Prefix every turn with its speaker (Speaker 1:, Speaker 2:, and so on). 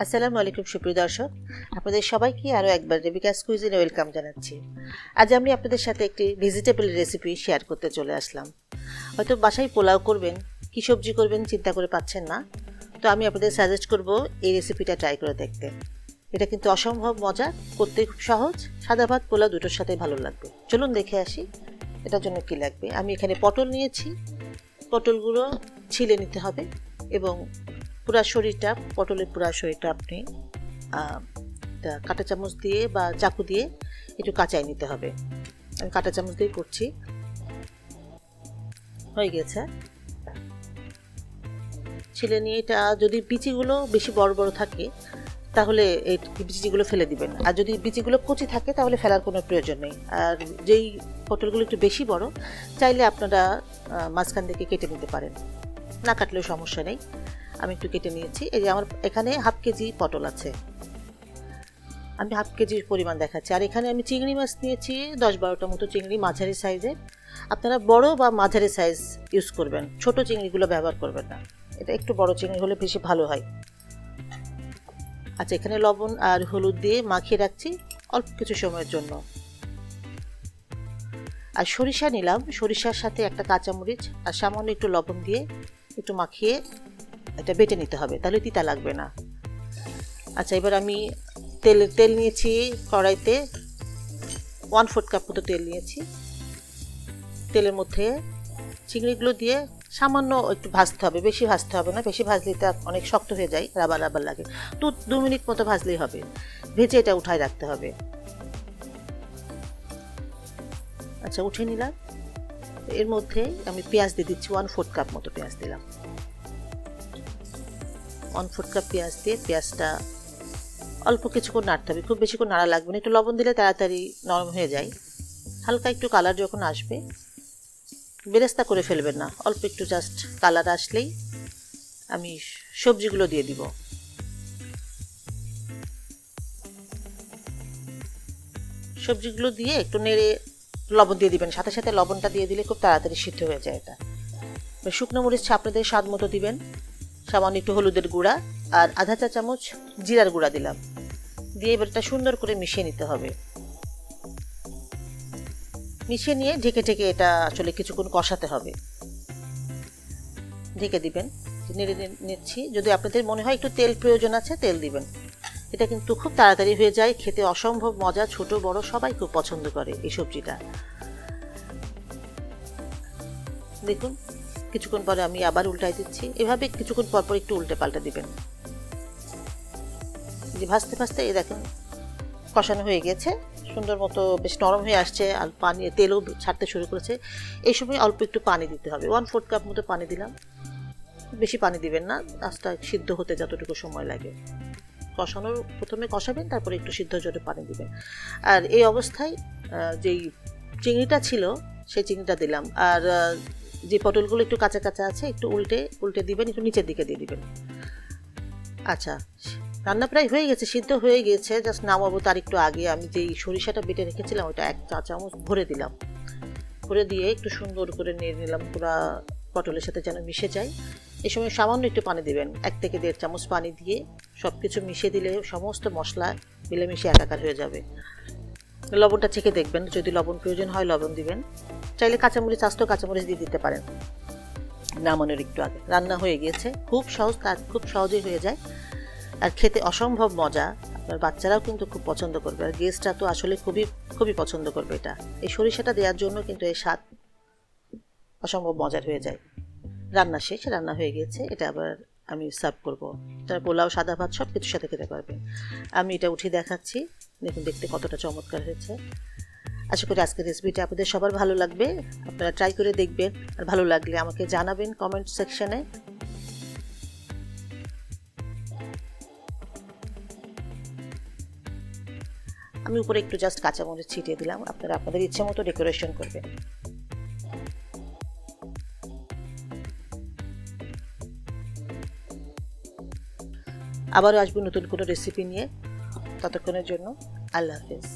Speaker 1: আসসালামু আলাইকুম সুপ্রিয় দর্শক, আপনাদের সবাইকে আরও একবার রেবেকাস কুইজিনে ওয়েলকাম জানাচ্ছি। আজ আমি আপনাদের সাথে একটি ভেজিটেবল রেসিপি শেয়ার করতে চলে আসলাম। হয়তো বাসায় পোলাও করবেন, কী সবজি করবেন চিন্তা করে পাচ্ছেন না, তো আমি আপনাদের সাজেস্ট করব এই রেসিপিটা ট্রাই করে দেখতে। এটা কিন্তু অসম্ভব মজা, করতে খুব সহজ, সাদা ভাত পোলাও দুটোর সাথে ভালো লাগবে। চলুন দেখে আসি এটার জন্য কী লাগবে। আমি এখানে পটল নিয়েছি, পটলগুলো ছিলে নিতে হবে এবং পুরা শরীরটা, পটলের পুরা শরীরটা আপনি কাঁটা চামচ দিয়ে বা চাকু দিয়ে একটু কাঁচাই নিতে হবে। আমি কাঁটা চামচ দিয়ে করছি। হয়ে গেছে, ছিলে নিয়ে এটা যদি বিচিগুলো বেশি বড় বড় থাকে তাহলে এই বিচিগুলো ফেলে দিবেন, আর যদি বিচিগুলো কচি থাকে তাহলে ফেলার কোনো প্রয়োজন নেই। আর যেই পটলগুলো একটু বেশি বড় চাইলে আপনারা মাঝখান থেকে কেটে নিতে পারেন, না কাটলেও সমস্যা নেই। আমি একটু কেটে নিয়েছি। এই যে আমার এখানে হাফ কেজি পটল আছে, আমি হাফ কেজির পরিমাণ দেখাচ্ছি। আর এখানে আমি চিংড়ি মাছ নিয়েছি 10-12টা মতো চিংড়ি, মাঝারি সাইজের। আপনারা বড় বা মাঝারি সাইজ ইউজ করবেন, ছোট চিংড়িগুলো ব্যবহার করবেন না, এটা একটু বড় চিংড়ি হলে বেশি ভালো হয়। আচ্ছা, এখানে লবণ আর হলুদ দিয়ে মাখিয়ে রাখছি অল্প কিছু সময়ের জন্য। আর সরিষা নিলাম, সরিষার সাথে একটা কাঁচামরিচ আর সামান্য একটু লবণ দিয়ে একটু মাখিয়ে এটা বেটে নিতে হবে, তাহলে তিতা লাগবে না। আচ্ছা, এবার আমি তেল নিয়েছি কড়াইতে 1/4 কাপ মতো তেল নিয়েছি। তেলের মধ্যে চিংড়িগুলো দিয়ে সামান্য একটু ভাজতে হবে, বেশি ভাজতে হবে না, বেশি ভাজলে এটা অনেক শক্ত হয়ে যায়, রাবার রাবার লাগে। তো 2 মিনিট মতো ভাজলেই হবে, ভেজে এটা উঠায় রাখতে হবে। আচ্ছা, উঠে নিলাম। এর মধ্যে আমি পেঁয়াজ দিয়ে দিচ্ছি, 1/4 কাপ মতো পেঁয়াজ দিলাম। 1/4 কাপ পেঁয়াজ দিয়ে পেঁয়াজটা অল্প কিছুক্ষণ নাড়তে হবে, খুব বেশিক্ষণ নাড়া লাগবে না, একটু লবণ দিলে তাড়াতাড়ি নরম হয়ে যায়। হালকা একটু কালার যখন আসবে, বেরেস্তা করে ফেলবেন না, অল্প একটু জাস্ট কালার আসলেই আমি সবজিগুলো দিয়ে দিব। সবজিগুলো দিয়ে একটু নেড়ে লবণ দিয়ে দিবেন, সাথে সাথে লবণটা দিয়ে দিলে খুব তাড়াতাড়ি সিদ্ধ হয়ে যায় এটা। শুকনো মরিচ আপনাদের স্বাদ মতো দিবেন, সামান্য একটু হলুদের গুঁড়া আর আধা চা চামচ জিরার গুঁড়া দিলাম, দিয়ে এবার এটা সুন্দর করে মিশিয়ে নিতে হবে। মিশিয়ে নিয়ে ঢেকে ঢেকে এটা আসলে কিছুক্ষণ কষাতে হবে, ঢেকে দিবেন। নেড়ে নিচ্ছি, যদি আপনাদের মনে হয় একটু তেল প্রয়োজন আছে তেল দিবেন। এটা কিন্তু খুব তাড়াতাড়ি হয়ে যায়, খেতে অসম্ভব মজা, ছোট বড় সবাই খুব পছন্দ করে এই সবজিটা। দেখুন কিছুক্ষণ পরে আমি আবার উল্টাই দিচ্ছি, এভাবে কিছুক্ষণ পর পর একটু উল্টে পাল্টে দিবেন। যে ভাজতে ভাজতে এই দেখেন কষানো হয়ে গেছে, সুন্দর মতো বেশ নরম হয়ে আসছে, আর পানি তেলও ছাড়তে শুরু করেছে। এই সময় অল্প একটু পানি দিতে হবে, 1/4 কাপ মতো পানি দিলাম, বেশি পানি দিবেন না, মাছটা সিদ্ধ হতে যতটুকু সময় লাগে। কষানোর প্রথমে কষাবেন, তারপরে একটু সিদ্ধর জন্য পানি দিবেন। আর এই অবস্থায় যেই চিংড়িটা ছিল সেই চিংড়িটা দিলাম, আর যে পটলগুলো একটু কাঁচা কাঁচা আছে একটু উল্টে দিবেন, একটু নিচের দিকে দিয়ে দিবেন। আচ্ছা, রান্না প্রায় হয়ে গেছে, সিদ্ধ হয়ে গেছে, জাস্ট নামাবো তার একটু আগে আমি যেই সরিষাটা বেটে রেখেছিলাম ওটা 1 চা চামচ ভরে দিলাম। ভরে দিয়ে একটু সুন্দর করে নেড়ে নিলাম, পুরো পটলের সাথে যেন মিশে যায়। এই সময় সামান্য একটু পানি দিবেন, 1 থেকে 1.5 চামচ পানি দিয়ে সব কিছু মিশিয়ে দিলে সমস্ত মশলা মিলেমিশে একাকার হয়ে যাবে। লবণটা চেখে দেখবেন, যদি লবণ প্রয়োজন হয় লবণ দিবেন, চাইলে কাঁচামরিচ আস্ত কাঁচামরিচ দিয়ে দিতে পারেন। নামানোর একটু আগে রান্না হয়ে গিয়েছে, খুব সহজ, তার খুব সহজেই হয়ে যায়, আর খেতে অসম্ভব মজা। আপনার বাচ্চারাও কিন্তু খুব পছন্দ করবে, আর গেস্টরা তো আসলে খুবই খুবই পছন্দ করবে এটা। এই সরিষাটা দেওয়ার জন্য কিন্তু এই স্বাদ অসম্ভব মজার হয়ে যায়। রান্না শেষ, রান্না হয়ে গেছে, এটা আবার আমি সার্ভ করবো। তার পোলাও, সাদা ভাত সব কিছুর সাথে খেতে পারবেন। আমি এটা উঠিয়ে দেখাচ্ছি, দেখুন দেখতে কতটা চমৎকার হয়েছে। আশা করি আজকের রেসিপিটা আপনাদের সবার ভালো লাগবে, আপনারা ট্রাই করে দেখবেন, আর ভালো লাগলে আমাকে জানাবেন কমেন্ট সেকশনে। আমি উপরে একটু জাস্ট কাঁচামরিচ ছিটিয়ে দিলাম, আপনারা আপনাদের ইচ্ছে মতো ডেকোরেশন করবেন। আবারও আসবো নতুন কোনো রেসিপি নিয়ে, ততক্ষণের জন্য আল্লাহ হাফেজ।